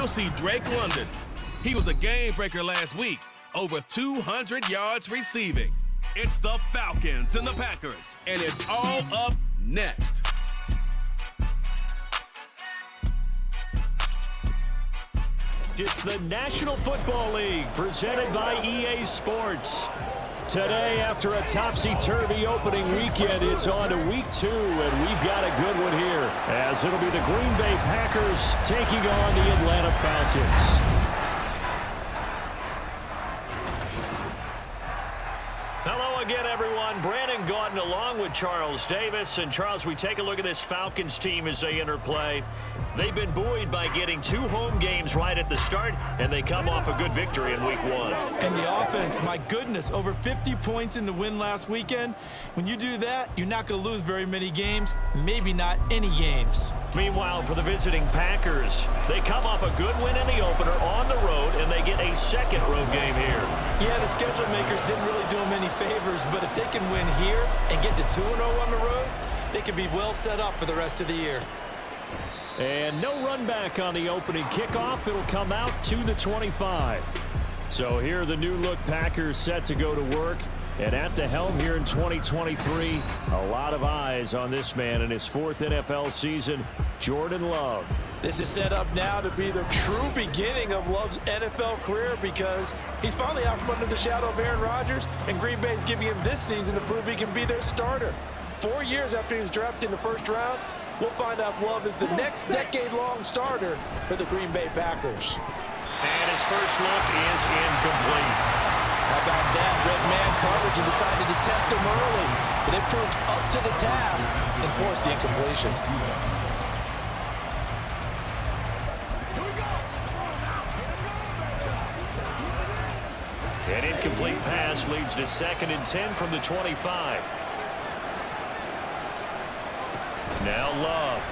you'll see Drake London. He was a game breaker last week, over 200 yards receiving. It's the Falcons and the Packers, and it's all up next. It's the National Football League presented by EA Sports. Today, after a topsy-turvy opening weekend, it's on to week 2, and we've got a good one here, as it'll be the Green Bay Packers taking on the Atlanta Falcons. Hello again, everyone. Brandon Gaudin along with Charles Davis. And Charles, we take a look at this Falcons team as they enter play. They've been buoyed by getting 2 home games right at the start, and they come off a good victory in week 1. And the offense, my goodness, over 50 points in the win last weekend. When you do that, you're not going to lose very many games, maybe not any games. Meanwhile, for the visiting Packers, they come off a good win in the opener on the road, and they get a second road game here. Yeah, the schedule makers didn't really do them any favors, but if they can win here and get to 2-0 on the road, they can be well set up for the rest of the year. And no run back on the opening kickoff. It'll come out to the 25. So here are the new look Packers set to go to work. And at the helm here in 2023, a lot of eyes on this man in his 4th NFL season, Jordan Love. This is set up now to be the true beginning of Love's NFL career, because he's finally out from under the shadow of Aaron Rodgers, and Green Bay's giving him this season to prove he can be their starter. 4 years after he was drafted in the first round, we'll find out if Love is the next decade-long starter for the Green Bay Packers. And his first look is incomplete. How about that? Red man coverage and decided to test him early, but it proved up to the task and forced the incompletion. An incomplete pass leads to 2nd and 10 from the 25. Now Love.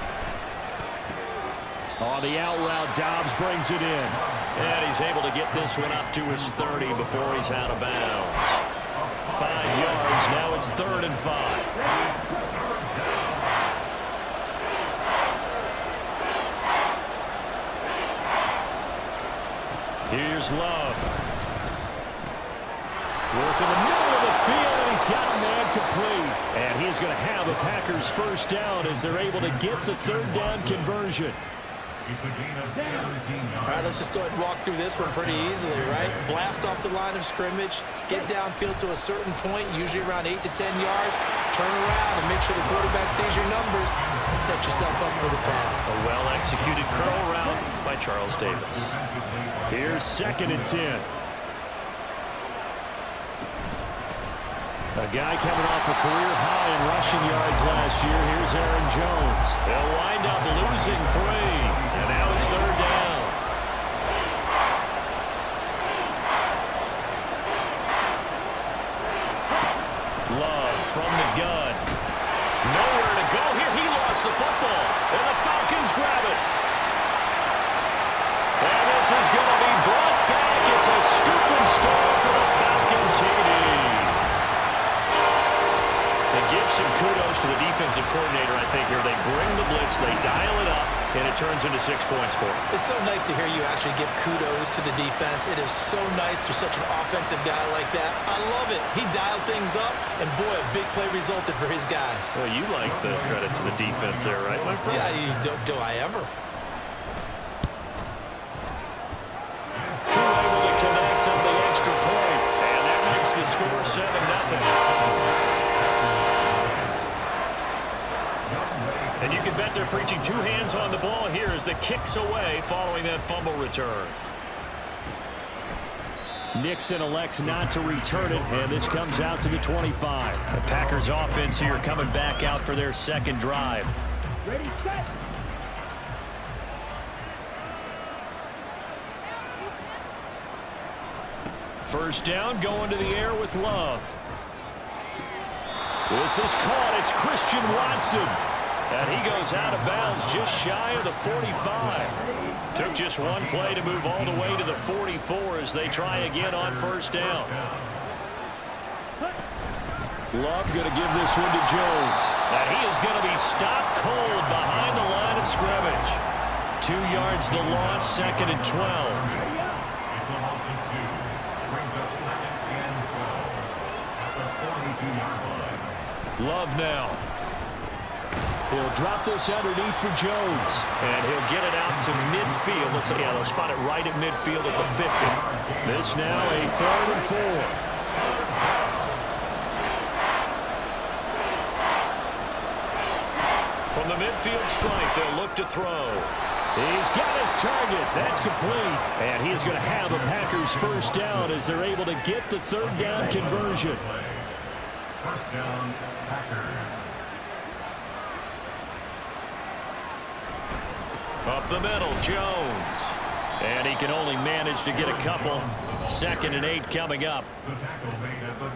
On the out route, Dobbs brings it in. And he's able to get this one up to his 30 before he's out of bounds. 5 yards, now it's 3rd and 5. Here's Love. Work in the middle of the field, and he's got a man complete. And he's going to have a Packers first down as they're able to get the 3rd down conversion. All right, let's just go ahead and walk through this one pretty easily, right? Blast off the line of scrimmage, get downfield to a certain point, usually around 8 to 10 yards, turn around and make sure the quarterback sees your numbers and set yourself up for the pass. A well-executed curl route by Charles Davis. Here's 2nd and 10. A guy coming off a career high in rushing yards last year. Here's Aaron Jones. They'll wind up losing 3. And now it's 3rd down. Love from the gun. Nowhere to go here. He lost the football. And the Falcons grab it. And this is going to be brought back. It's a scoop and score for the Falcon TD. Give some kudos to the defensive coordinator, I think, here. They bring the blitz, they dial it up, and it turns into 6 points for them. It's so nice to hear you actually give kudos to the defense. It is so nice. You're such an offensive guy like that. I love it. He dialed things up, and boy, a big play resulted for his guys. Well, you like the credit to the defense there, right, my friend? Yeah, do I ever? Crew able to connect on the extra point, and that makes the score 7-0. And you can bet they're preaching 2 hands on the ball here as the kick's away following that fumble return. Nixon elects not to return it, and this comes out to the 25. The Packers offense here coming back out for their 2nd drive. Ready, set. First down, going to the air with Love. This is caught. It's Christian Watson. And he goes out of bounds just shy of the 45. Took just one play to move all the way to the 44 as they try again on first down. Love going to give this one to Jones. And he is going to be stopped cold behind the line of scrimmage. 2 yards the loss, 2nd and 12. It's a loss of 2. Brings up 2nd and 12 at the 42-yard line. Love now. He'll drop this underneath for Jones. And he'll get it out to midfield. Let's see, they'll spot it right at midfield at the 50. This now a 3rd and 4. From the midfield stripe, they'll look to throw. He's got his target. That's complete. And he's going to have a Packers first down as they're able to get the 3rd down conversion. First down, Packers. Up the middle, Jones. And he can only manage to get a couple. 2nd and 8 coming up.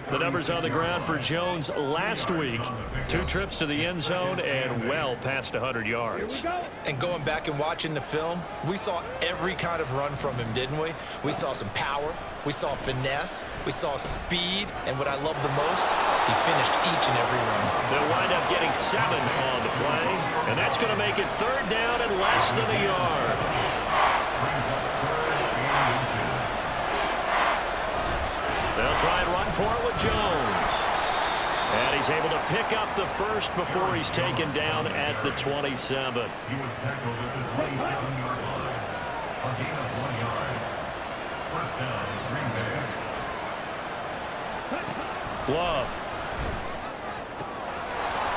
The numbers on the ground for Jones last week. 2 trips to the end zone and well past 100 yards. And going back and watching the film, we saw every kind of run from him, didn't we? We saw some power. We saw finesse. We saw speed. And what I love the most, he finished each and every run. They'll wind up getting 7 on the play. And that's going to make it 3rd down and less than a yard. They'll try and run for it with Jones. And he's able to pick up the first before he's taken down at the 27. He was tackled at the 27-yard line. A gain of 1 yard. First down, Green Bay. Love.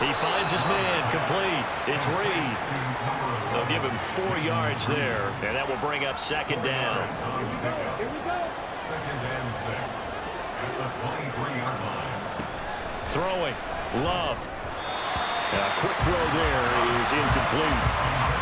He finds his man complete. It's Reed. They'll give him 4 yards there, and that will bring up 2nd down. Here we go. 2nd and 6 at the 23-yard line. Throwing. Love. A quick throw there is incomplete.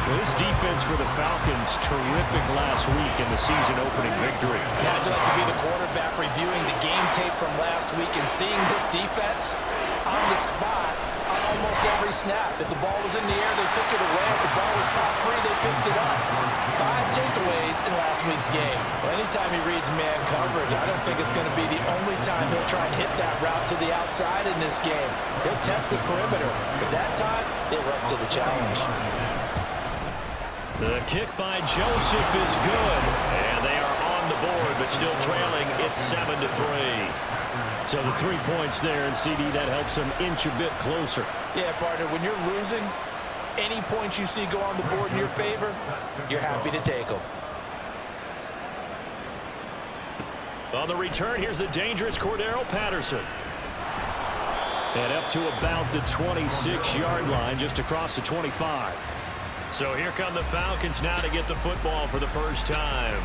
Well, this defense for the Falcons, terrific last week in the season-opening victory. How'd you like to be the quarterback reviewing the game tape from last week and seeing this defense on the spot on almost every snap? If the ball was in the air, they took it away. If the ball was popped free, they picked it up. 5 takeaways in last week's game. Well, anytime he reads man coverage, I don't think it's going to be the only time he'll try and hit that route to the outside in this game. He'll test the perimeter. But that time, they were up to the challenge. The kick by Joseph is good, and they are on the board, but still trailing. It's 7-3. So the 3 points there, and CD, that helps them inch a bit closer. Yeah, partner, when you're losing, any points you see go on the board in your favor, you're happy to take them. On the return, here's the dangerous Cordero Patterson. And up to about the 26-yard line, just across the 25. So here come the Falcons now to get the football for the first time.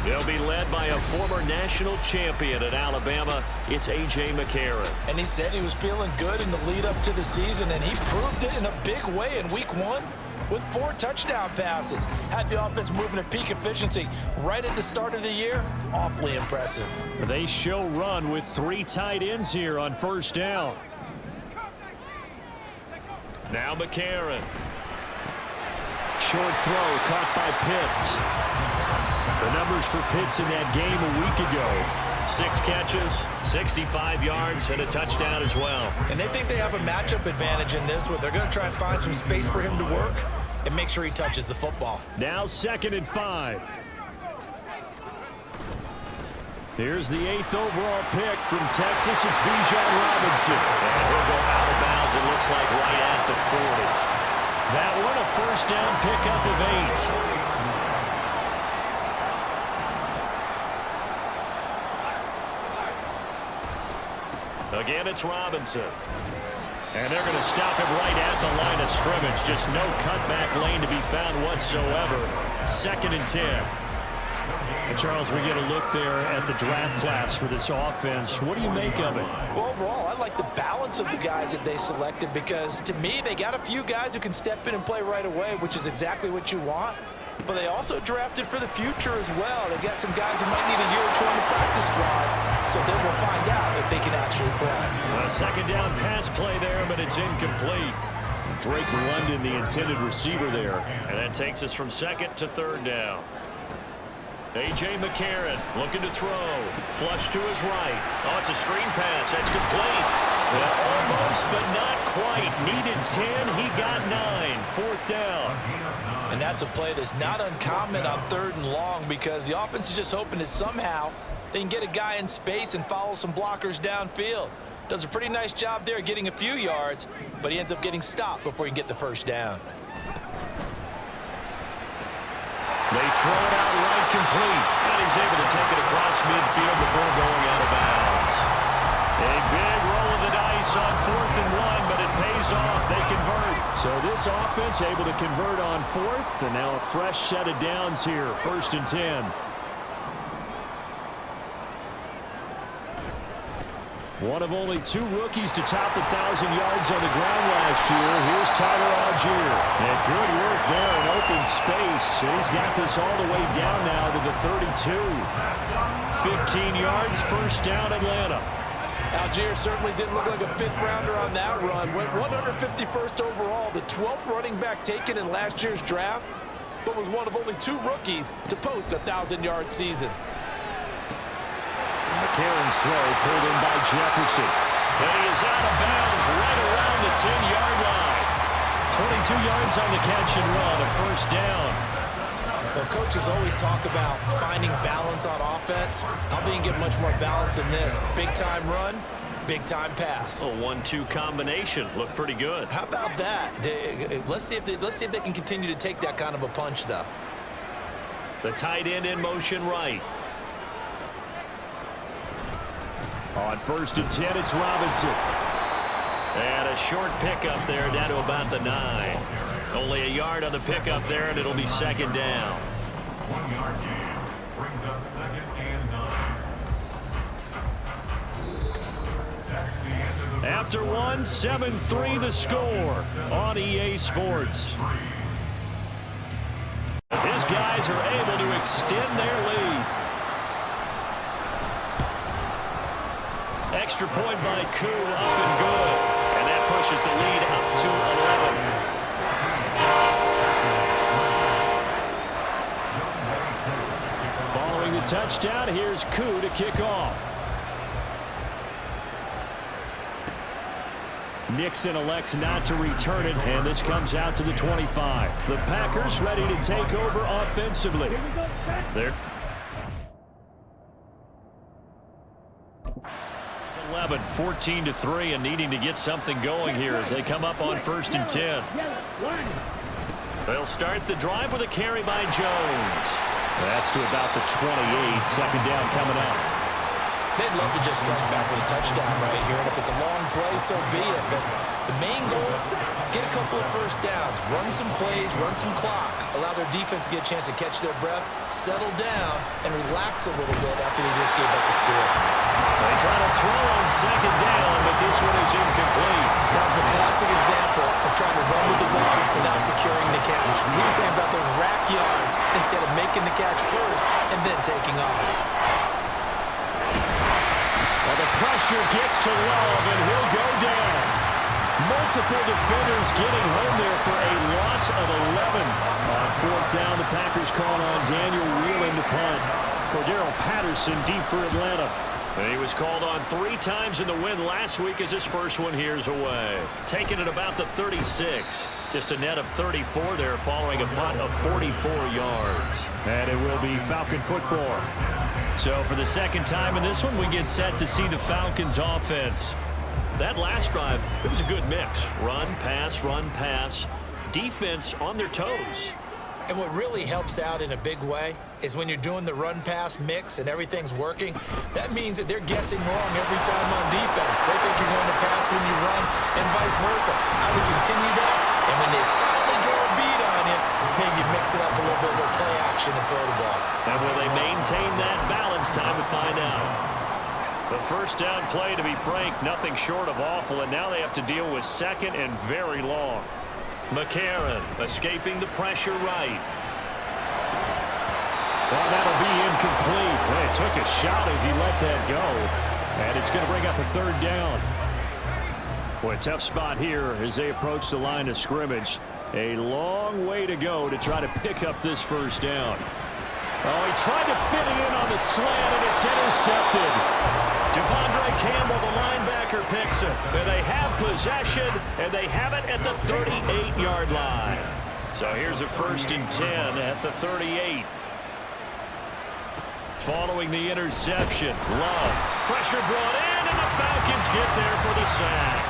They'll be led by a former national champion at Alabama. It's A.J. McCarron. And he said he was feeling good in the lead up to the season, and he proved it in a big way in week 1 with 4 touchdown passes. Had the offense moving at peak efficiency right at the start of the year. Awfully impressive. They show run with 3 tight ends here on first down. Now McCarron. Short throw caught by Pitts. The numbers for Pitts in that game a week ago. 6 catches, 65 yards, and a touchdown as well. And they think they have a matchup advantage in this, where they're going to try and find some space for him to work and make sure he touches the football. Now 2nd and 5. Here's the 8th overall pick from Texas. It's Bijan Robinson. And he'll go out of bounds, it looks like, right at the 40. That one a first down pickup of 8. Again, it's Robinson. And they're going to stop him right at the line of scrimmage. Just no cutback lane to be found whatsoever. 2nd and 10. And Charles, we get a look there at the draft class for this offense. What do you make of it? Well, overall, I like the balance of the guys that they selected, because to me, they got a few guys who can step in and play right away, which is exactly what you want. But they also drafted for the future as well. They've got some guys who might need a year or 2 on the practice squad, so then we'll find out if they can actually play. A 2nd down pass play there, but it's incomplete. Drake London, the intended receiver there. And that takes us from 2nd to 3rd down. A.J. McCarron looking to throw. Flush to his right. Oh, it's a screen pass. That's complete. Well, almost, but not quite. Needed 10. He got 9. 4th down. And that's a play that's not uncommon on 3rd and long because the offense is just hoping that somehow they can get a guy in space and follow some blockers downfield. Does a pretty nice job there getting a few yards, but he ends up getting stopped before he can get the first down. They throw it out right complete, and he's able to take it across midfield before going out of bounds. A big roll of the dice on 4th and 1, but it pays off. They convert. So this offense able to convert on 4th, and now a fresh set of downs here, 1st and 10. One of only 2 rookies to top 1,000 yards on the ground last year. Here's Tyler Algier. And good work there in open space. And he's got this all the way down now to the 32. 15 yards, first down, Atlanta. Algier certainly didn't look like a 5th rounder on that run. Went 151st overall, the 12th running back taken in last year's draft, but was one of only 2 rookies to post a 1,000-yard season. McCarron's throw pulled in by Jefferson. And he is out of bounds right around the 10-yard line. 22 yards on the catch and run, a first down. Well, coaches always talk about finding balance on offense. How do you get much more balance than this? Big-time run, big-time pass. A 1-2 combination. Looked pretty good. How about that? Let's see if they can continue to take that kind of a punch, though. The tight end in motion right. On 1st and 10, it's Robinson. And a short pickup there down to about the 9. Only a yard on the pickup there, and it'll be 2nd down. 1-yard gain brings up 2nd and 9. That's the end of the After 1, 7-3 the score on EA Sports. As his guys are able to extend their lead. Extra point by Koo, up and good. And that pushes the lead up to 11. Following the touchdown, here's Koo to kick off. Nixon elects not to return it, and this comes out to the 25. The Packers ready to take over offensively. There. 11, 14-3, and needing to get something going here as they come up on 1st and 10. They'll start the drive with a carry by Jones. That's to about the 28. 2nd down coming up. They'd love to just strike back with a touchdown right here, and if it's a long play, so be it. But the main goal, get a couple of first downs, run some plays, run some clock, allow their defense to get a chance to catch their breath, settle down, and relax a little bit after they just gave up the score. They try to throw on 2nd down, but this one is incomplete. That was a classic example of trying to run with the ball without securing the catch. He was thinking about those rack yards instead of making the catch first and then taking off. Well, the pressure gets to Love, and he'll go down. Multiple defenders getting home there for a loss of 11. On 4th down, the Packers call on Daniel Whelan to punt. Cordero Patterson deep for Atlanta. And he was called on 3 times in the win last week as his first one here's away. Taking it about the 36. Just a net of 34 there following a punt of 44 yards. And it will be Falcon football. So for the 2nd time in this one, we get set to see the Falcons offense. That last drive, it was a good mix. Run, pass, defense on their toes. And what really helps out in a big way is when you're doing the run-pass mix and everything's working, that means that they're guessing wrong every time on defense. They think you're going to pass when you run and vice versa. I would continue that, and when they finally draw a beat on you, maybe you mix it up a little bit with play action and throw the ball. And will they maintain that balance? Time to find out. The first down play, to be frank, nothing short of awful, and now they have to deal with 2nd and very long. McCarron escaping the pressure right. Well, that'll be incomplete. Well, he took a shot as he let that go. And it's going to bring up a 3rd down. Boy, tough spot here as they approach the line of scrimmage. A long way to go to try to pick up this first down. Oh, he tried to fit it in on the slant, and it's intercepted. Devondre Campbell, the linebacker, picks it. And they have possession, and they have it at the 38-yard line. So here's a 1st and 10 at the 38. Following the interception, Love. Pressure brought in, and the Falcons get there for the sack.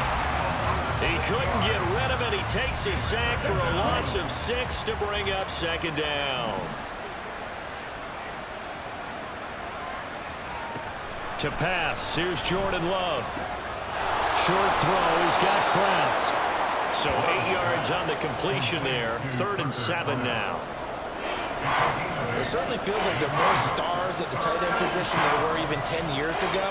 He couldn't get rid of it. He takes his sack for a loss of 6 to bring up 2nd down. To pass, here's Jordan Love. Short throw, he's got Kraft. So 8 yards on the completion there. 3rd and 7 now. It certainly feels like there are more stars at the tight end position than there were even 10 years ago.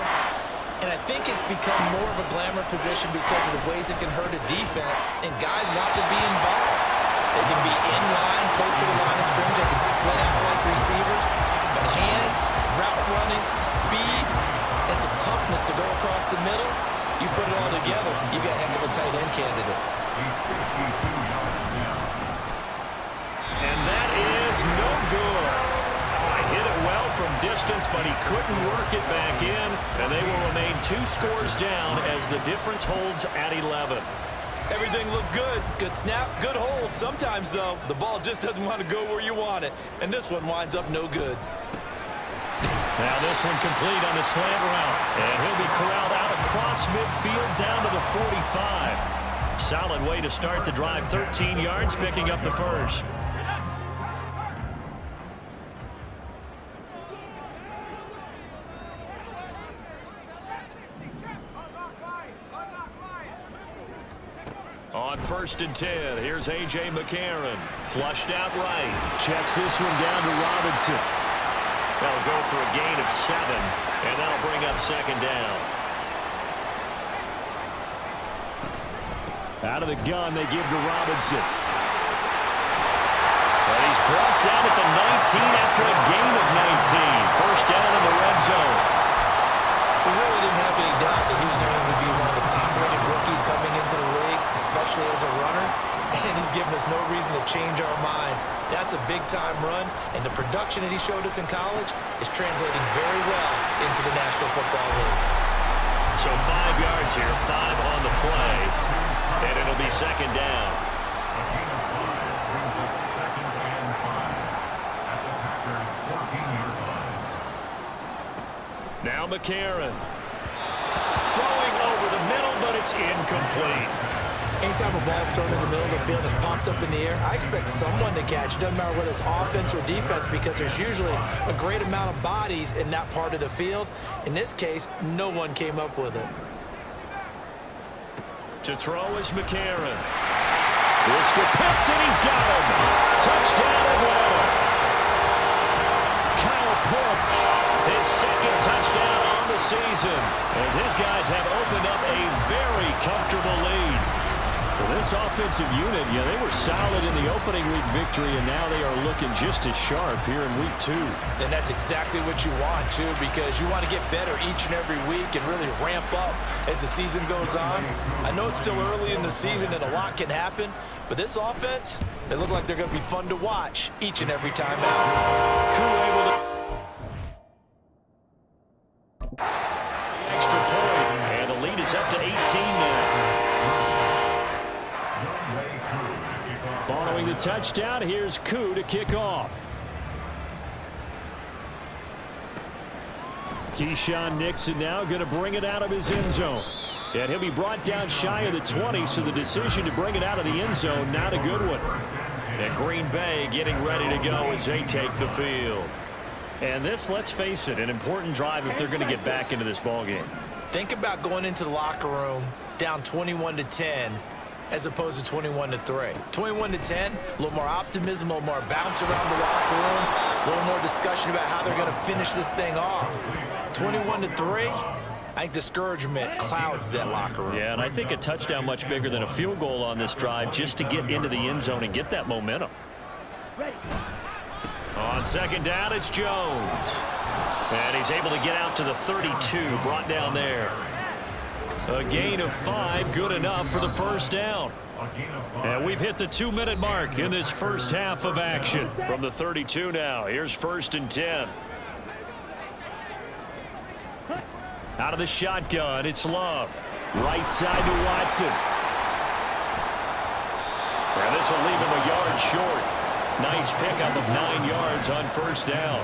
And I think it's become more of a glamour position because of the ways it can hurt a defense, and guys want to be involved. They can be in line, close to the line of scrimmage. They can split out like receivers. But hands, route running, speed, and some toughness to go across the middle, you put it all together, you got a heck of a tight end candidate. And that is no good. Hit it well from distance, but he couldn't work it back in, and they will remain 2 scores down as the difference holds at 11. Everything looked good. Good snap, good hold. Sometimes, though, the ball just doesn't want to go where you want it, and this one winds up no good. Now this one complete on the slant route, and he'll be corralled out across midfield down to the 45. Solid way to start the drive, 13 yards, picking up the first. On 1st and 10, here's A.J. McCarron. Flushed out right. Checks this one down to Robinson. They'll go for a gain of 7, and that'll bring up 2nd down. Out of the gun, they give to Robinson. But he's brought down at the 19 after a gain of 19. 1st down in the red zone. We really didn't have any doubt that he was going to be one of the top-rated rookies coming into the league, especially as a runner, and he's given us no reason to change our minds. That's a big-time run, and the production that he showed us in college is translating very well into the National Football League. So 5 yards here, 5 on the play, and it'll be 2nd down. A gain of 5 brings up 2nd and 5 at the Packers' 14-yard line. Now McCarron. Throwing over the middle, but it's incomplete. Anytime a ball's thrown in the middle of the field and it's popped up in the air, I expect someone to catch. Doesn't matter whether it's offense or defense, because there's usually a great amount of bodies in that part of the field. In this case, no one came up with it. To throw is McCarron. This to Pitts, and he's got him. Touchdown Atlanta. Kyle Pitts, his 2nd touchdown on the season, as his guys have opened up a very comfortable lead. Well, this offensive unit, they were solid in the opening week victory, and now they are looking just as sharp here in week 2. And that's exactly what you want, too, because you want to get better each and every week and really ramp up as the season goes on. I know it's still early in the season and a lot can happen, but this offense, they look like they're going to be fun to watch each and every time out. Crew able to extra point, and the lead is up to 18 now. Following the touchdown, here's Koo to kick off. Keyshawn Nixon now going to bring it out of his end zone. And he'll be brought down shy of the 20, so the decision to bring it out of the end zone, not a good one. And Green Bay getting ready to go as they take the field. And this, let's face it, an important drive if they're going to get back into this ballgame. Think about going into the locker room down 21-10 as opposed to 21-3. 21-10, a little more optimism, a little more bounce around the locker room, a little more discussion about how they're going to finish this thing off. 21-3, I think discouragement clouds that locker room. Yeah, and I think a touchdown much bigger than a field goal on this drive just to get into the end zone and get that momentum. On 2nd down, it's Jones. And he's able to get out to the 32, brought down there. A gain of 5, good enough for the 1st down. And we've hit the 2-minute mark in this first half of action. From the 32 now, here's 1st and 10. Out of the shotgun, it's Love. Right side to Watson. And this will leave him a yard short. Nice pickup of 9 yards on first down.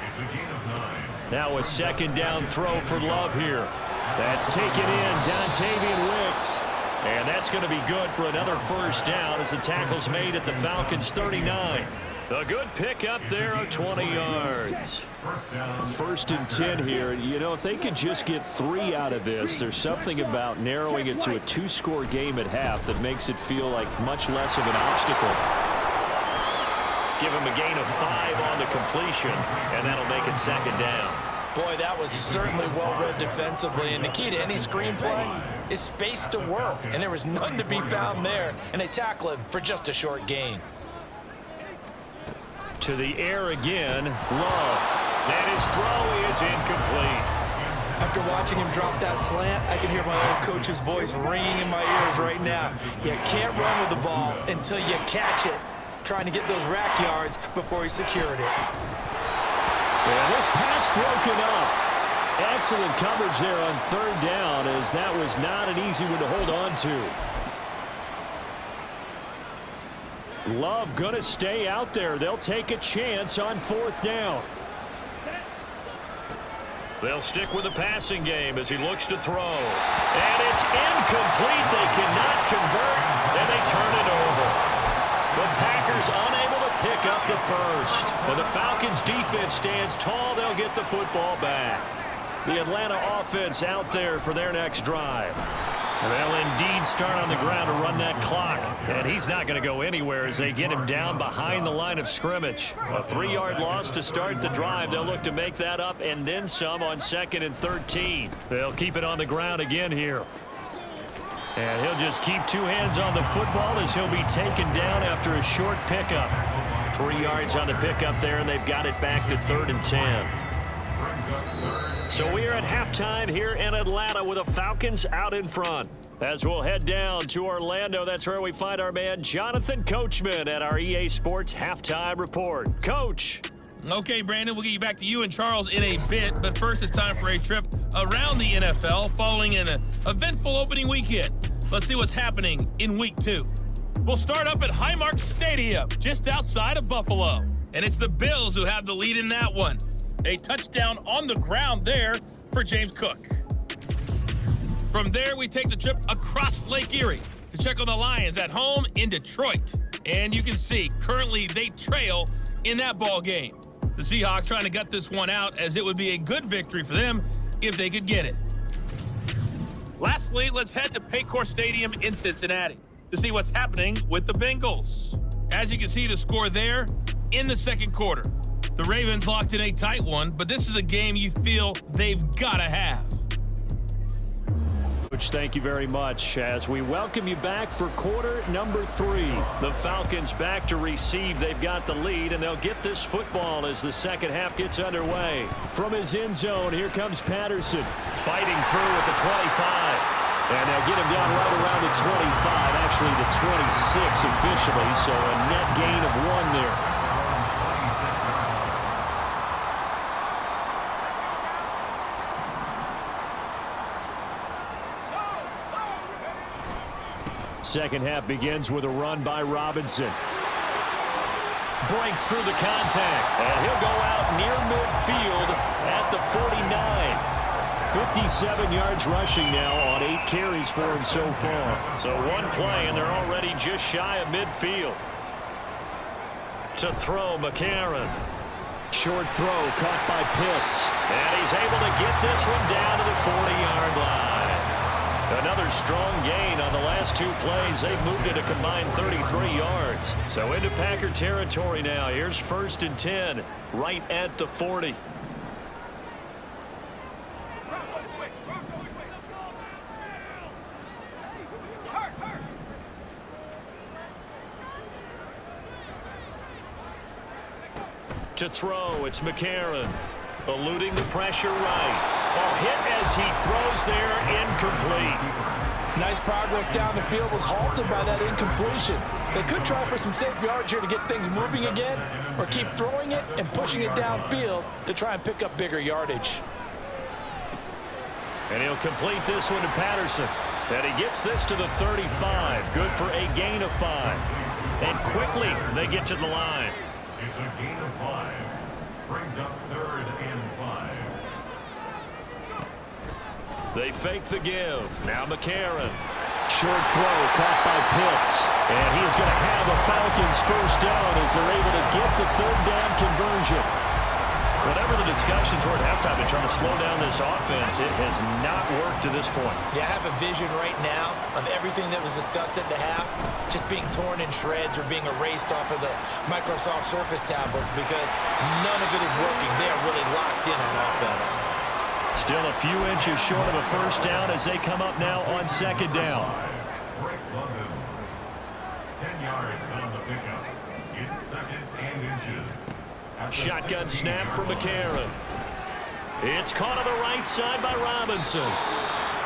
It's a gain of 9. Now a second down throw for Love here. That's taken in, Dontavian Wicks. And that's going to be good for another first down as the tackle's made at the Falcons' 39. A good pickup there of 20 yards. First and 10 here. You know, if they could just get 3 out of this, there's something about narrowing it to a 2-score game at half that makes it feel like much less of an obstacle. Give him a gain of 5 on the completion, and that'll make it second down. Boy, that was certainly well-read defensively, and the key to any screenplay is space to work, and there was none to be found there, and they tackle him for just a short gain. To the air again, Love. And his throw is incomplete. After watching him drop that slant, I can hear my old coach's voice ringing in my ears right now. You can't run with the ball until you catch it. Trying to get those rack yards before he secured it. And this pass broken up. Excellent coverage there on third down, as that was not an easy one to hold on to. Love going to stay out there. They'll take a chance on fourth down. They'll stick with the passing game as he looks to throw. And it's incomplete. They cannot convert, and they turn it over. The Packers unable to pick up the first. And the Falcons defense stands tall. They'll get the football back. The Atlanta offense out there for their next drive. And they'll indeed start on the ground to run that clock. And he's not going to go anywhere as they get him down behind the line of scrimmage. A 3-yard loss to start the drive. They'll look to make that up and then some on 2nd and 13. They'll keep it on the ground again here. And he'll just keep 2 hands on the football as he'll be taken down after a short pickup. 3 yards on the pickup there, and they've got it back to 3rd and 10. So we are at halftime here in Atlanta with the Falcons out in front. As we'll head down to Orlando, that's where we find our man Jonathan Coachman at our EA Sports Halftime Report. Coach. Okay, Brandon, we'll get you back to you and Charles in a bit, but first it's time for a trip around the NFL following an eventful opening weekend. Let's see what's happening in Week 2. We'll start up at Highmark Stadium, just outside of Buffalo, and it's the Bills who have the lead in that one. A touchdown on the ground there for James Cook. From there, we take the trip across Lake Erie to check on the Lions at home in Detroit. And you can see, currently they trail in that ball game. The Seahawks trying to gut this one out, as it would be a good victory for them if they could get it. Lastly, let's head to Paycor Stadium in Cincinnati to see what's happening with the Bengals. As you can see, the score there in the second quarter. The Ravens locked in a tight one, but this is a game you feel they've got to have. Coach, thank you very much as we welcome you back for quarter number 3. The Falcons back to receive. They've got the lead, and they'll get this football as the second half gets underway. From his end zone, here comes Patterson fighting through at the 25. And they'll get him down right around the 25, actually the 26 officially, so a net gain of 1 there. Second half begins with a run by Robinson. Breaks through the contact, and he'll go out near midfield at the 49. 57 yards rushing now on 8 carries for him so far. So 1 play, and they're already just shy of midfield. To throw, McCarron. Short throw caught by Pitts. And he's able to get this one down to the 40-yard line. Another strong gain on the last 2 plays. They've moved it a combined 33 yards. So into Packer territory now. Here's 1st and 10, right at the 40. To throw, it's McCarron. Eluding the pressure right. Ball hit as he throws there, incomplete. Nice progress down the field, was halted by that incompletion. They could try for some safe yards here to get things moving again, or keep throwing it and pushing it downfield to try and pick up bigger yardage. And he'll complete this one to Patterson. And he gets this to the 35. Good for a gain of 5. And quickly they get to the line. It's a gain of 5. Brings up 3rd and 5. They fake the give. Now McCarron. Short throw caught by Pitts. And he is going to have a Falcons first down as they're able to get the 3rd down conversion. Whatever the discussions were at halftime in trying to slow down this offense, it has not worked to this point. Yeah, I have a vision right now of everything that was discussed at the half just being torn in shreds or being erased off of the Microsoft Surface tablets because none of it is working. They are really locked in on offense. Still a few inches short of a first down as they come up now on 2nd down. 10 yards on the pickup. It's 2nd and inches. Shotgun snap for McCarron. It's caught on the right side by Robinson.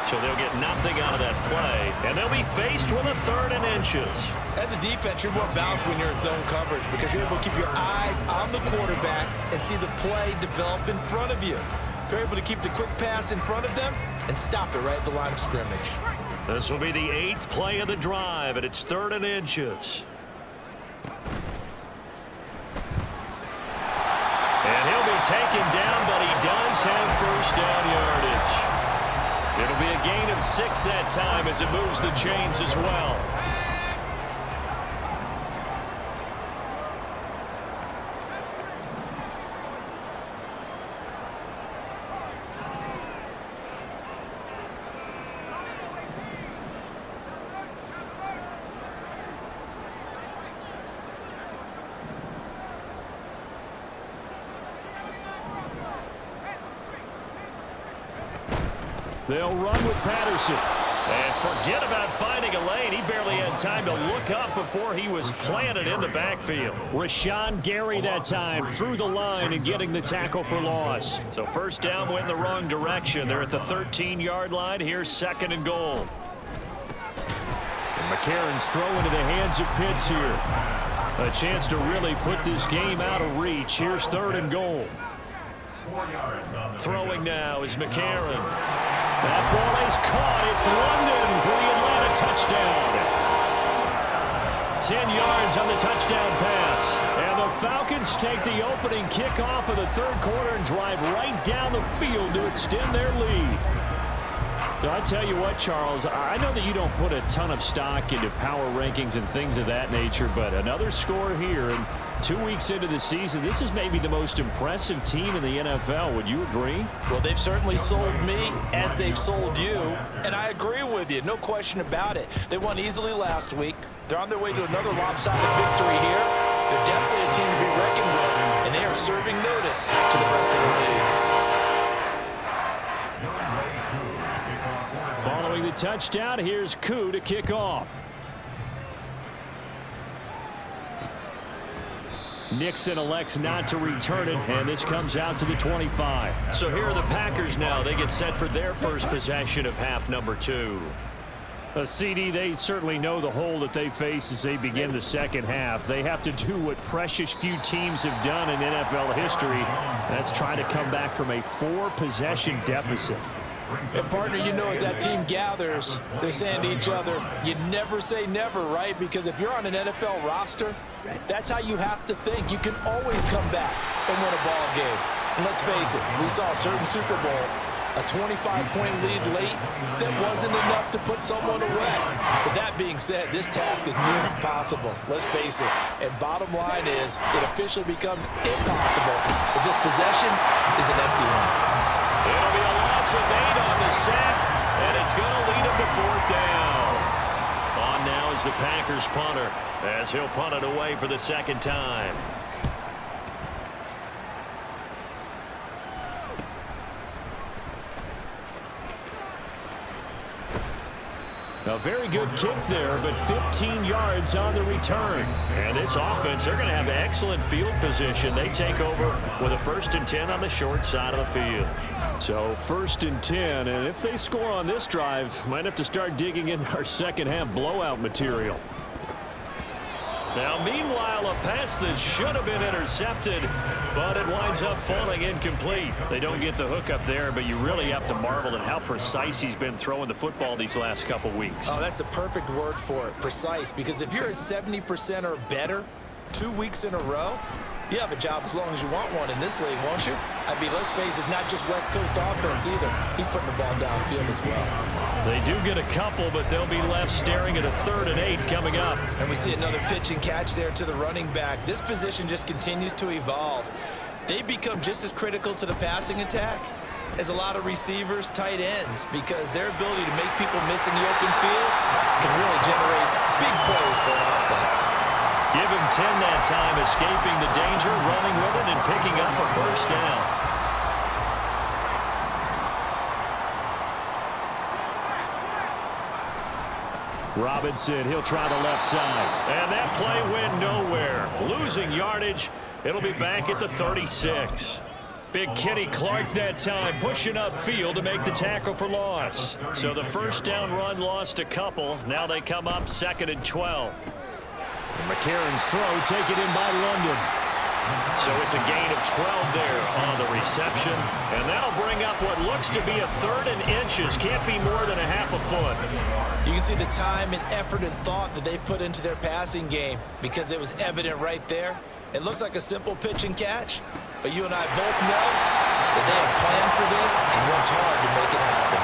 So they'll get nothing out of that play, and they'll be faced with a 3rd and inches. As a defense, you're more balanced when you're in zone coverage because you're able to keep your eyes on the quarterback and see the play develop in front of you. You're able to keep the quick pass in front of them and stop it right at the line of scrimmage. This will be the 8th play of the drive, and it's 3rd and inches. And he'll be taken down, but he does have first down yardage. It'll be a gain of 6 that time as it moves the chains as well. They'll run with Patterson. And forget about finding a lane. He barely had time to look up before he was planted in the backfield. Rashawn Gary that time through the line and getting the tackle for loss. So first down went in the wrong direction. They're at the 13-yard line. Here's 2nd and goal. And McCarron's throw into the hands of Pitts here. A chance to really put this game out of reach. Here's 3rd and goal. Throwing now is McCarron. That ball is caught. It's London for the Atlanta touchdown. 10 yards on the touchdown pass. And the Falcons take the opening kickoff of the 3rd quarter and drive right down the field to extend their lead. So I tell you what, Charles, I know that you don't put a ton of stock into power rankings and things of that nature, but another score here, and 2 weeks into the season, this is maybe the most impressive team in the NFL. Would you agree? Well, they've certainly sold me as they've sold you, and I agree with you. No question about it. They won easily last week. They're on their way to another lopsided victory here. They're definitely a team to be reckoned with, and they are serving notice to the rest of the league. Following the touchdown, here's Koo to kick off. Nixon elects not to return it, and this comes out to the 25. So here are the Packers now. They get set for their first possession of half number 2. A CD, they certainly know the hole that they face as they begin the second half. They have to do what precious few teams have done in NFL history. That's try to come back from a 4-possession deficit. And partner, you know, as that team gathers, they're saying to each other, you never say never, right? Because if you're on an NFL roster, that's how you have to think. You can always come back and win a ball game. And let's face it, we saw a certain Super Bowl, a 25-point lead late that wasn't enough to put someone away. But that being said, this task is near impossible. Let's face it. And bottom line is, it officially becomes impossible if this possession is an empty one. It'll be a loss of 8 on the sack, and it's going to lead him to 4th down. On now is the Packers punter, as he'll punt it away for the 2nd time. A very good kick there, but 15 yards on the return. And this offense, they're going to have excellent field position. They take over with a 1st and 10 on the short side of the field. So 1st and 10, and if they score on this drive, might have to start digging in our second half blowout material. Now, meanwhile, a pass that should have been intercepted, but it winds up falling incomplete. They don't get the hook up there, but you really have to marvel at how precise he's been throwing the football these last couple weeks. Oh, that's the perfect word for it, precise, because if you're at 70% or better 2 weeks in a row, you have a job as long as you want one in this league, won't you? I mean, let's face it, it's not just West Coast offense either. He's putting the ball downfield as well. They do get a couple, but they'll be left staring at a 3rd and 8 coming up. And we see another pitch and catch there to the running back. This position just continues to evolve. They become just as critical to the passing attack as a lot of receivers, tight ends, because their ability to make people miss in the open field can really generate big plays for an offense. Give him 10 that time, escaping the danger, running with it, and picking up a 1st down. Robinson, he'll try the left side. And that play went nowhere. Losing yardage. It'll be back at the 36. Big Kenny Clark that time, pushing upfield to make the tackle for loss. So the 1st down run lost a couple. Now they come up 2nd and 12. And McCarron's throw taken in by London. So it's a gain of 12 there on the reception. And that'll bring up what looks to be a 3rd and inches. Can't be more than a half a foot. You can see the time and effort and thought that they've put into their passing game because it was evident right there. It looks like a simple pitch and catch, but you and I both know that they have planned for this and worked hard to make it happen.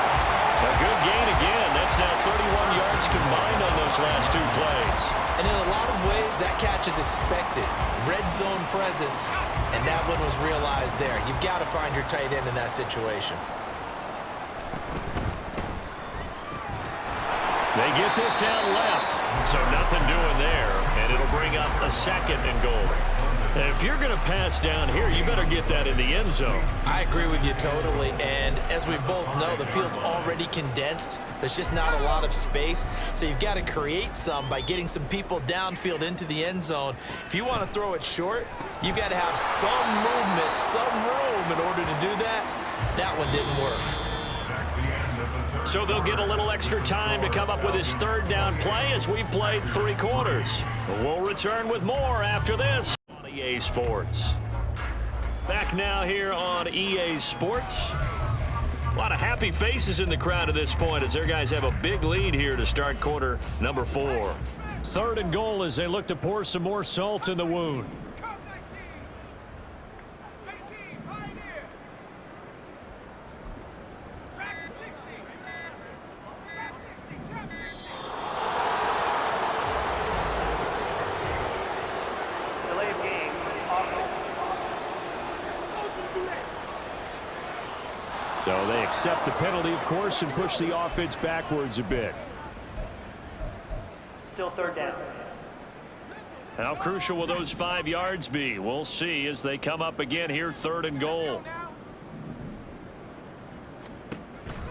A good gain again. That's now 31 yards combined on those last 2 plays. And in a lot of ways, that catch is expected. Red zone presence, and that one was realized there. You've got to find your tight end in that situation. They get this out left, so nothing doing there, and it'll bring up a 2nd and goal. And if you're going to pass down here, you better get that in the end zone. I agree with you totally, and as we both know, the field's already condensed. There's just not a lot of space, so you've got to create some by getting some people downfield into the end zone. If you want to throw it short, you've got to have some movement, some room in order to do that. That one didn't work. So they'll get a little extra time to come up with his 3rd down play as we played 3 quarters. We'll return with more after this on EA Sports. Back now here on EA Sports. A lot of happy faces in the crowd at this point as their guys have a big lead here to start quarter number 4. 3rd and goal as they look to pour some more salt in the wound. So they accept the penalty, of course, and push the offense backwards a bit. Still 3rd down. How crucial will those 5 yards be? We'll see as they come up again here, 3rd and goal.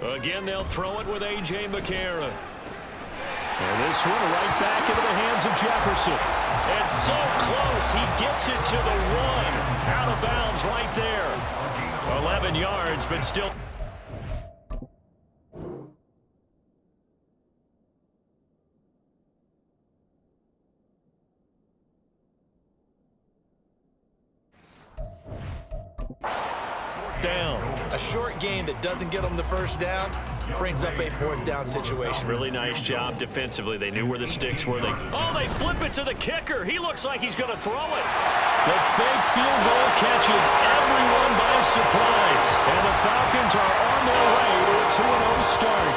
Again, they'll throw it with A.J. McCarron. And this one right back into the hands of Jefferson. It's so close. He gets it to the 1. Out of bounds right there. 11 yards, but still. Down. A short game that doesn't get them the 1st down brings up a 4th down situation. Really nice job defensively. They knew where the sticks were. They flip it to the kicker. He looks like he's going to throw it. The fake field goal catches everyone by surprise. And the Falcons are on their way to a 2-0 start.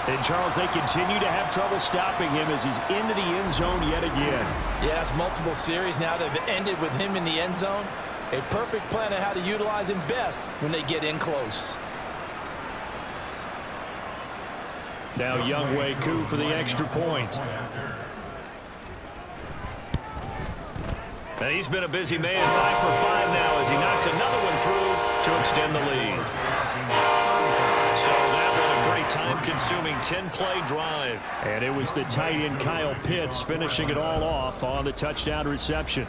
And, Charles, they continue to have trouble stopping him as he's into the end zone yet again. Yes, multiple series now that have ended with him in the end zone. A perfect plan of how to utilize him best when they get in close. Now Younghoe Koo for the extra point. And he's been a busy man, 5 for 5 now as he knocks another one through to extend the lead. So that one a pretty time-consuming 10-play drive. And it was the tight end Kyle Pitts finishing it all off on the touchdown reception.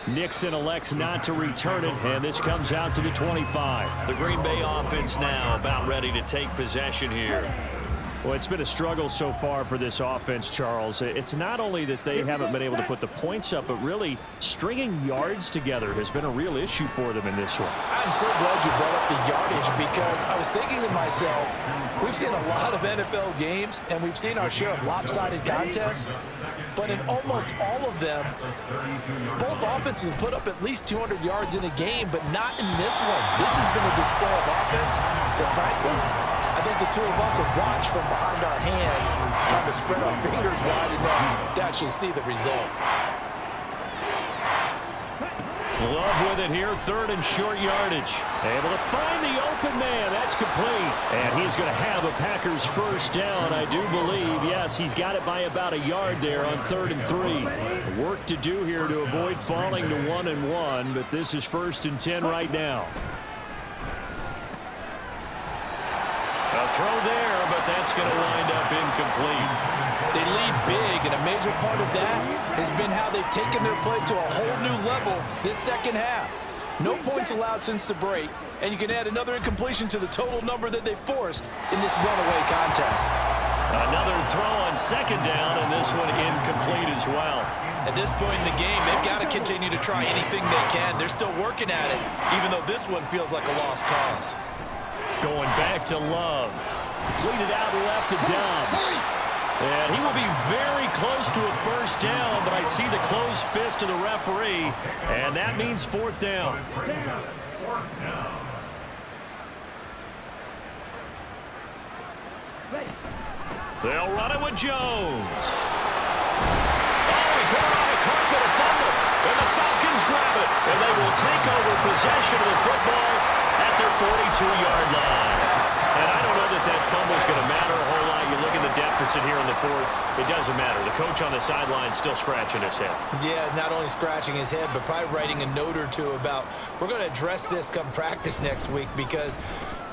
Nixon elects not to return it, and this comes out to the 25. The Green Bay offense now about ready to take possession here. Well, it's been a struggle so far for this offense, Charles. It's not only that they haven't been able to put the points up, but really stringing yards together has been a real issue for them in this one. I'm so glad you brought up the yardage because I was thinking to myself, we've seen a lot of NFL games and we've seen our share of lopsided contests, but in almost all of them, both offenses have put up at least 200 yards in a game, but not in this one. This has been a display of offense that, frankly, I think the two of us have watched from behind our hands, trying to spread our fingers wide enough to actually see the result. Love with it here, third and short yardage. Able to find the open man. That's complete. And he's going to have a Packers first down, I do believe. Yes, he's got it by about a yard there on 3rd and 3. Work to do here to avoid falling to 1-1, but this is 1st and 10 right now. A throw there, but that's going to wind up incomplete. They lead big, and a major part of that has been how they've taken their play to a whole new level this second half. No points allowed since the break, and you can add another incompletion to the total number that they forced in this runaway contest. Another throw on 2nd down, and this one incomplete as well. At this point in the game, they've got to continue to try anything they can. They're still working at it, even though this one feels like a lost cause. Going back to Love. Completed out left to Dobbs. And he will be very close to a first down, but I see the closed fist of the referee, and that means 4th down. They'll run it with Jones. Oh, he put it on the carpet, a fumble, and the Falcons grab it, and they will take over possession of the football at their 42-yard line. And I don't know that that fumble is going to matter a whole lot. You look at the deficit here in the 4th, it doesn't matter. The coach on the sideline still scratching his head. Yeah, not only scratching his head, but probably writing a note or two about, we're going to address this come practice next week because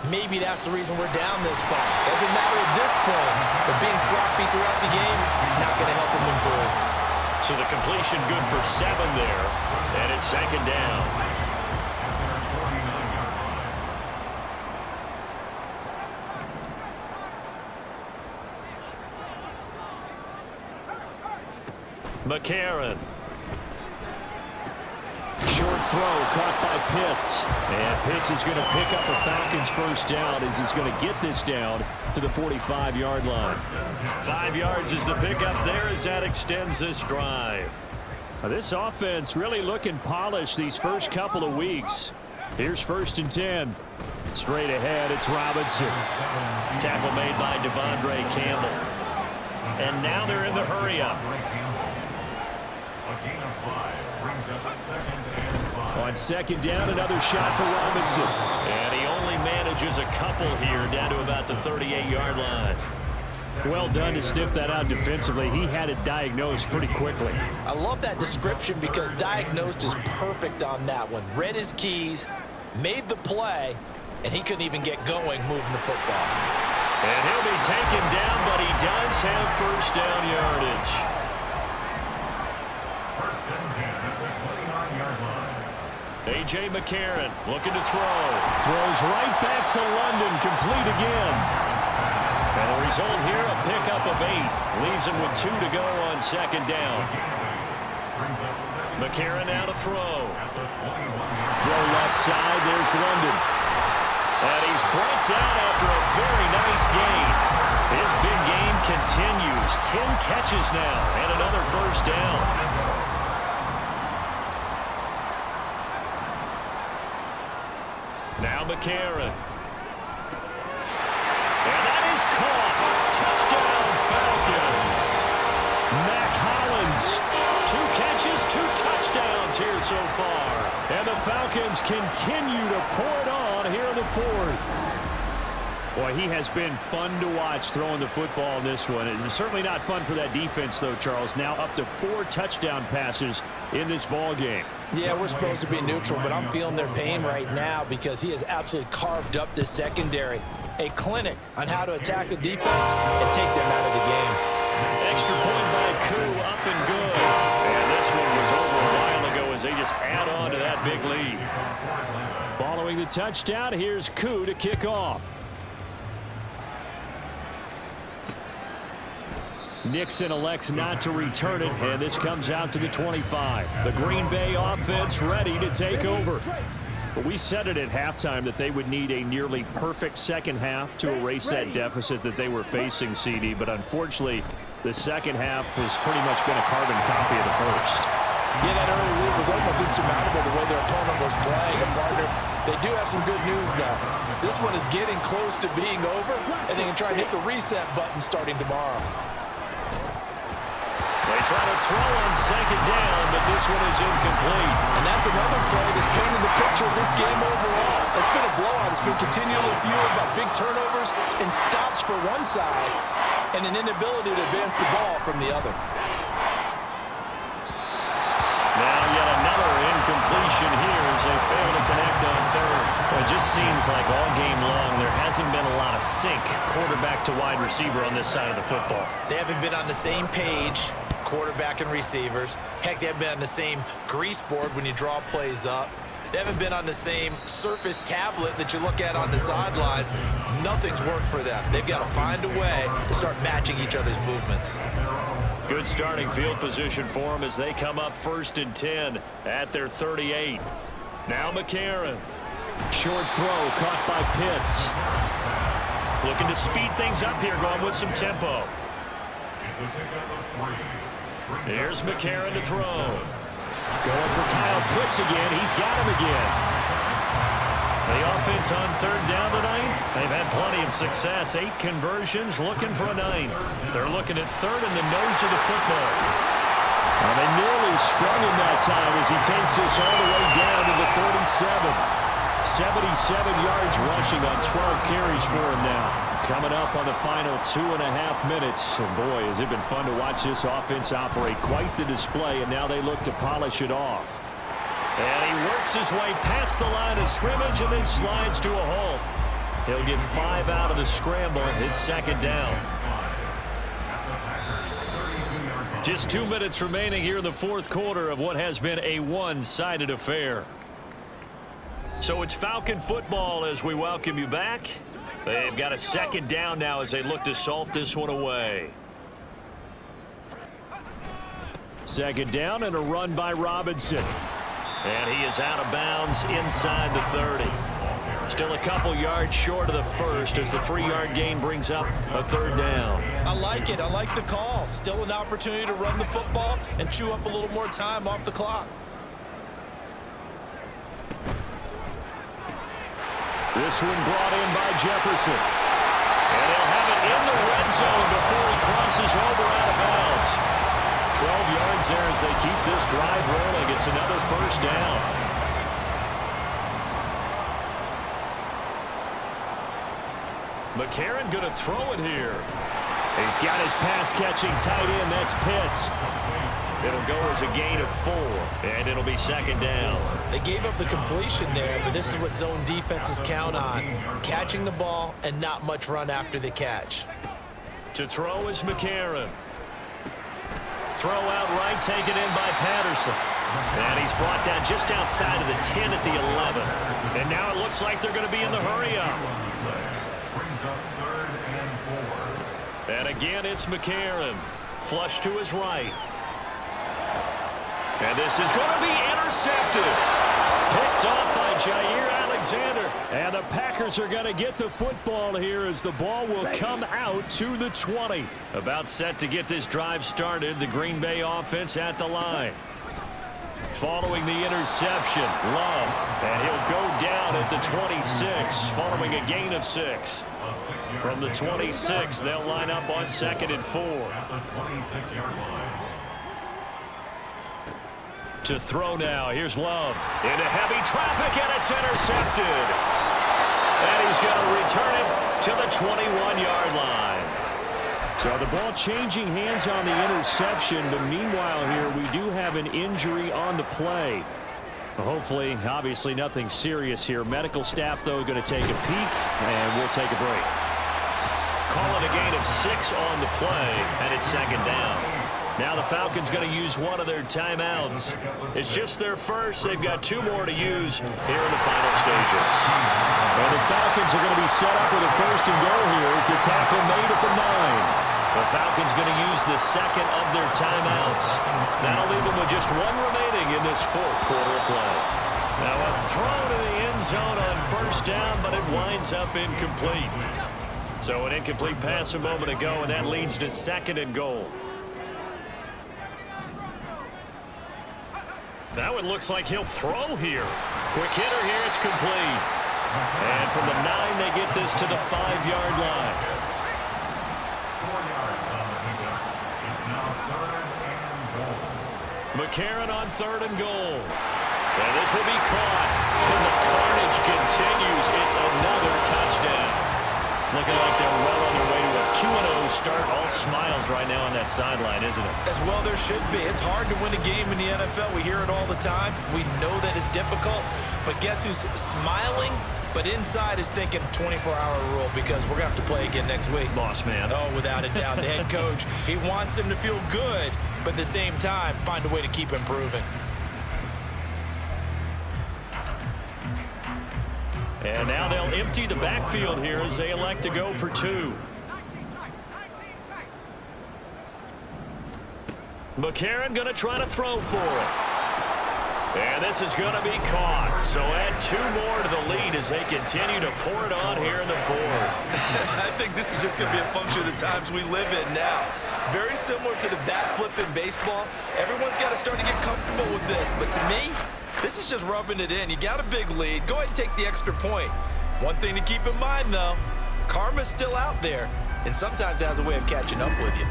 maybe that's the reason we're down this far. Doesn't matter at this point, but being sloppy throughout the game, not going to help him improve. So the completion good for 7 there, and it's 2nd down. McCarron. Short throw caught by Pitts. And Pitts is going to pick up a Falcons first down as he's going to get this down to the 45-yard line. 5 yards is the pickup there as that extends this drive. Now, this offense really looking polished these first couple of weeks. Here's 1st and 10. Straight ahead, it's Robinson. Tackle made by Devondre Campbell. And now they're in the hurry-up. On 2nd down, another shot for Robinson. And he only manages a couple here down to about the 38-yard line. Well done to sniff that out defensively. He had it diagnosed pretty quickly. I love that description because diagnosed is perfect on that one. Read his keys, made the play, and he couldn't even get going moving the football. And he'll be taken down, but he does have first down yardage. A.J. McCarron looking to throw. Throws right back to London, complete again. And the result here, a pickup of 8. Leaves him with 2 to go on 2nd down. McCarron now to throw. Throw left side, there's London. And he's brought down after a very nice gain. His big game continues. 10 catches now and another first down. Now McCarron. And that is caught. Touchdown, Falcons. Mac Hollins. 2 catches, 2 touchdowns here so far. And the Falcons continue to pour it on here in the 4th. Boy, he has been fun to watch throwing the football in this one. It's certainly not fun for that defense, though, Charles. Now up to 4 touchdown passes in this ball game. Yeah, we're supposed to be neutral, but I'm feeling their pain right now because he has absolutely carved up this secondary. A clinic on how to attack a defense and take them out of the game. Extra point by Koo, up and good. And this one was over a while ago as they just add on to that big lead. Following the touchdown, here's Koo to kick off. Nixon elects not to return it, and this comes out to the 25. The Green Bay offense ready to take over. But we said it at halftime that they would need a nearly perfect second half to erase that deficit that they were facing, CD. But unfortunately, the second half has pretty much been a carbon copy of the first. Yeah, that early lead was almost insurmountable the way their opponent was playing. And partner, they do have some good news, though. This one is getting close to being over, and they can try and hit the reset button starting tomorrow. They try to throw on second down, but this one is incomplete. And that's another play that's painted the picture of this game overall. It's been a blowout. It's been continually fueled by big turnovers and stops for one side and an inability to advance the ball from the other. Now yet another incompletion here as they fail to connect on third. Well, it just seems like all game long there hasn't been a lot of sync quarterback to wide receiver on this side of the football. They haven't been on the same page, quarterback and receivers. Heck, they haven't been on the same grease board when you draw plays up. They haven't been on the same surface tablet that you look at on the sidelines. Nothing's worked for them. They've got to find a way to start matching each other's movements. Good starting field position for them as they come up 1st and 10 at their 38. Now McCarron. Short throw caught by Pitts. Looking to speed things up here, going with some tempo. Here's McCarron to throw. Going for Kyle Pitts again. He's got him again. The offense on 3rd down tonight. They've had plenty of success. 8 conversions, looking for a 9th. They're looking at 3rd in the nose of the football. They nearly sprung him that time as he takes this all the way down to the 47. 77 yards rushing on 12 carries for him now. Coming up on the final 2.5 minutes. And boy, has it been fun to watch this offense operate. Quite the display, and now they look to polish it off. And he works his way past the line of scrimmage and then slides to a halt. He'll get 5 out of the scramble. It's 2nd down. Just 2 minutes remaining here in the 4th quarter of what has been a one-sided affair. So it's Falcon football as we welcome you back. They've got a 2nd down now as they look to salt this one away. 2nd down and a run by Robinson. And he is out of bounds inside the 30. Still a couple yards short of the first as the 3-yard gain brings up a 3rd down. I like it. I like the call. Still an opportunity to run the football and chew up a little more time off the clock. This one brought in by Jefferson. And he'll have it in the red zone before he crosses over out of bounds. 12 yards there as they keep this drive rolling. It's another 1st down. McCarron going to throw it here. He's got his pass-catching tight end. That's Pitts. It'll go as a gain of 4, and it'll be 2nd down. They gave up the completion there, but this is what zone defenses count on. Catching the ball and not much run after the catch. To throw is McCarron. Throw out right, taken in by Patterson. And he's brought down just outside of the 10 at the 11. And now it looks like they're going to be in the hurry-up. And again, it's McCarron. Flush to his right. And this is going to be intercepted. Picked off by Jair Alexander. And the Packers are going to get the football here as the ball will come out to the 20. About set to get this drive started. The Green Bay offense at the line. Following the interception, Love. And he'll go down at the 26 following a gain of 6. From the 26, they'll line up on 2nd and 4. To throw now. Here's Love. Into heavy traffic, and it's intercepted. And he's going to return it to the 21-yard line. So the ball changing hands on the interception, but meanwhile here we do have an injury on the play. Hopefully, obviously nothing serious here. Medical staff, though, going to take a peek, and we'll take a break. Calling a gain of 6 on the play, and it's 2nd down. Now the Falcons going to use one of their timeouts. It's just their first. They've got 2 more to use here in the final stages. And the Falcons are going to be set up with a 1st and goal here as the tackle made at the 9. The Falcons going to use the second of their timeouts. That'll leave them with just one remaining in this fourth quarter of play. Now a throw to the end zone on first down, but it winds up incomplete. So an incomplete pass a moment ago, and that leads to 2nd and goal. That one looks like he'll throw here. Quick hitter here, it's complete. And from the 9, they get this to the 5-yard line. 4 yards on the pickup. It's now 3rd and goal. McCarron on 3rd and goal. And this will be caught. And the carnage continues. It's another touchdown. Looking like they're well on their way to a 2-0 start. All smiles right now on that sideline, isn't it? As well there should be. It's hard to win a game in the NFL. We hear it all the time. We know that it's difficult. But guess who's smiling? But inside is thinking 24-hour rule because we're going to have to play again next week. Boss man. Oh, without a doubt. The head coach, he wants them to feel good, but at the same time, find a way to keep improving. And now they'll empty the backfield here as they elect to go for 2. McCarron going to try to throw for it. And this is going to be caught. So add 2 more to the lead as they continue to pour it on here in the 4th. I think this is just going to be a function of the times we live in now. Very similar to the bat flip in baseball. Everyone's got to start to get comfortable with this. But to me, this is just rubbing it in. You got a big lead. Go ahead and take the extra point. One thing to keep in mind, though, karma's still out there, and sometimes it has a way of catching up with you.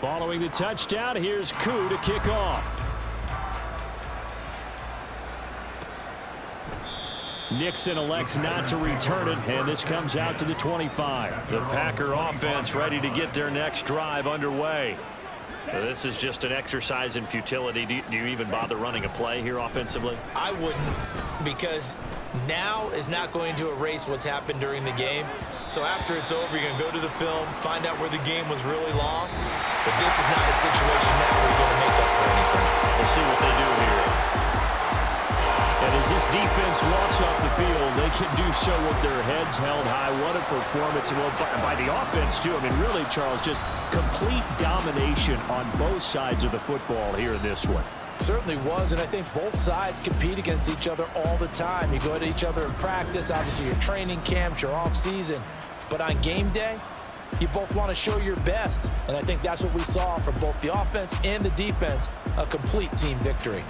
Following the touchdown, here's Koo to kick off. Nixon elects not to return it, and this comes out to the 25. The Packer offense ready to get their next drive underway. This is just an exercise in futility. Do you even bother running a play here offensively? I wouldn't, because now is not going to erase what's happened during the game. So after it's over, you're going to go to the film, find out where the game was really lost. But this is not a situation now where you're going to make up for anything. We'll see what they do here. And as this defense walks off the field, they can do so with their heads held high. What a performance. And well, by the offense, too. I mean, really, Charles, just complete domination on both sides of the football here in this one. Certainly was, and I think both sides compete against each other all the time. You go at each other in practice, obviously your training camps, your off-season. But on game day, you both want to show your best. And I think that's what we saw from both the offense and the defense, a complete team victory.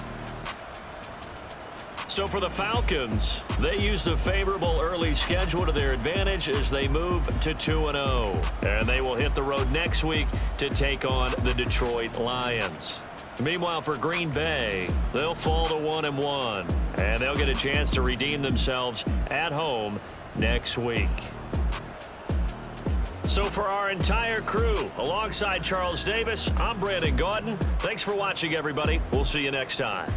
So for the Falcons, they used a favorable early schedule to their advantage as they move to 2-0. And they will hit the road next week to take on the Detroit Lions. Meanwhile, for Green Bay, they'll fall to 1-1, and they'll get a chance to redeem themselves at home next week. So for our entire crew, alongside Charles Davis, I'm Brandon Gaudin. Thanks for watching, everybody. We'll see you next time.